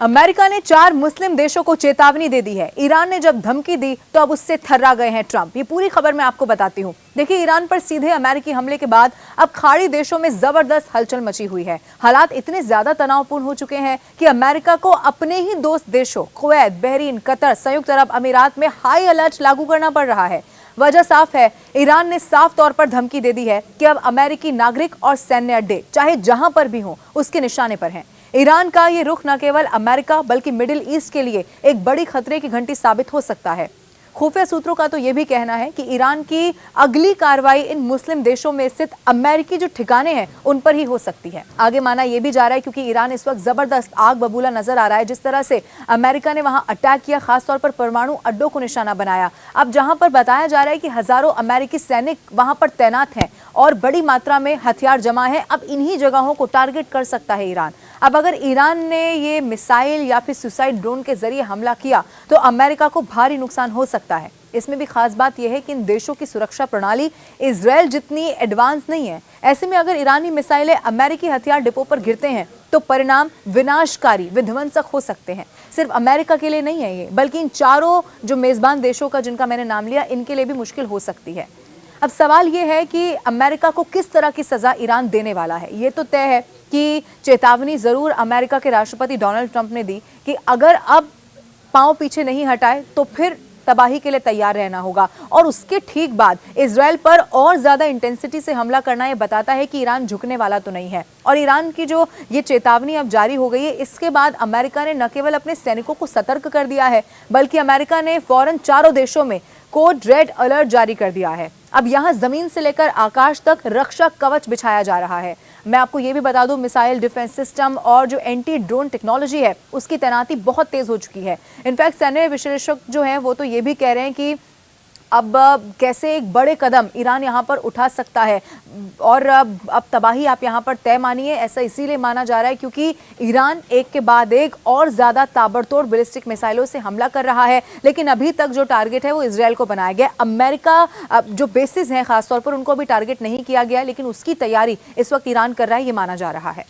America ने 4 मुस्लिम देशों को चेतावनी दे दी है। ईरान ने जब धमकी दी तो अब उससे थर्रा गए हैं ट्रंप। ये पूरी खबर मैं आपको बताती हूँ। देखिए, ईरान पर सीधे अमेरिकी हमले के बाद अब खाड़ी देशों में जबरदस्त हलचल मची हुई है। हालात इतने ज्यादा तनावपूर्ण हो चुके हैं कि अमेरिका को अपने ही दोस्त देशों कुवैत, बहरीन, कतर, संयुक्त अरब अमीरात में हाई अलर्ट लागू करना पड़ रहा है। वजह साफ है, ईरान ने साफ तौर पर धमकी दे दी है कि अब अमेरिकी नागरिक और सैन्य अड्डे चाहे जहां पर भी हों उसके निशाने पर हैं। ईरान का ये रुख न केवल अमेरिका बल्कि मिडिल ईस्ट के लिए एक बड़ी खतरे की घंटी साबित हो सकता है। खुफिया सूत्रों का तो यह भी कहना है कि ईरान की अगली कार्रवाई इन मुस्लिम देशों में स्थित अमेरिकी जो ठिकाने हैं उन पर ही हो सकती है। आगे माना यह भी जा रहा है क्योंकि ईरान इस वक्त जबरदस्त आग बबूला नजर आ रहा है। जिस तरह से अमेरिका ने वहां अटैक किया, खासतौर पर परमाणु अड्डों को निशाना बनाया। अब जहां पर बताया जा रहा है कि हजारों अमेरिकी सैनिक वहां पर तैनात हैं और बड़ी मात्रा में हथियार जमा है, अब इन्हीं जगहों को टारगेट कर सकता है ईरान। अब अगर ईरान ने ये मिसाइल या फिर सुसाइड ड्रोन के जरिए हमला किया तो अमेरिका को भारी नुकसान हो सकता है। इसमें भी खास बात यह है कि इन देशों की सुरक्षा प्रणाली इजराइल जितनी एडवांस नहीं है। ऐसे में अगर ईरानी मिसाइलें अमेरिकी हथियार डिपो पर गिरते हैं तो परिणाम विनाशकारी, विध्वंसक हो सकते हैं। सिर्फ अमेरिका के लिए नहीं है ये, बल्कि इन चारों जो मेजबान देशों का जिनका मैंने नाम लिया, इनके लिए भी मुश्किल हो सकती है। अब सवाल ये है कि अमेरिका को किस तरह की सजा ईरान देने वाला है। ये तो तय है कि चेतावनी जरूर अमेरिका के राष्ट्रपति डोनाल्ड ट्रंप ने दी कि अगर अब पांव पीछे नहीं हटाए तो फिर तबाही के लिए तैयार रहना होगा। और उसके ठीक बाद इजराइल पर और ज्यादा इंटेंसिटी से हमला करना यह बताता है कि ईरान झुकने वाला तो नहीं है। और ईरान की जो ये चेतावनी अब जारी हो गई है, इसके बाद अमेरिका ने न केवल अपने सैनिकों को सतर्क कर दिया है, बल्कि अमेरिका ने फौरन चारों देशों में कोड रेड अलर्ट जारी कर दिया है। अब यहां जमीन से लेकर आकाश तक रक्षा कवच बिछाया जा रहा है। मैं आपको यह भी बता दूं, मिसाइल डिफेंस सिस्टम और जो एंटी ड्रोन टेक्नोलॉजी है उसकी तैनाती बहुत तेज हो चुकी है। इनफैक्ट सैन्य विशेषज्ञ जो हैं वो तो ये भी कह रहे हैं कि अब कैसे एक बड़े कदम ईरान यहाँ पर उठा सकता है। और अब तबाही आप यहाँ पर तय मानिए। ऐसा इसीलिए माना जा रहा है क्योंकि ईरान एक के बाद एक और ज्यादा ताबड़तोड़ बैलिस्टिक मिसाइलों से हमला कर रहा है। लेकिन अभी तक जो टारगेट है वो इजराइल को बनाया गया। अमेरिका जो बेसिस हैं खासतौर पर उनको भी टारगेट नहीं किया गया, लेकिन उसकी तैयारी इस वक्त ईरान कर रहा है, ये माना जा रहा है।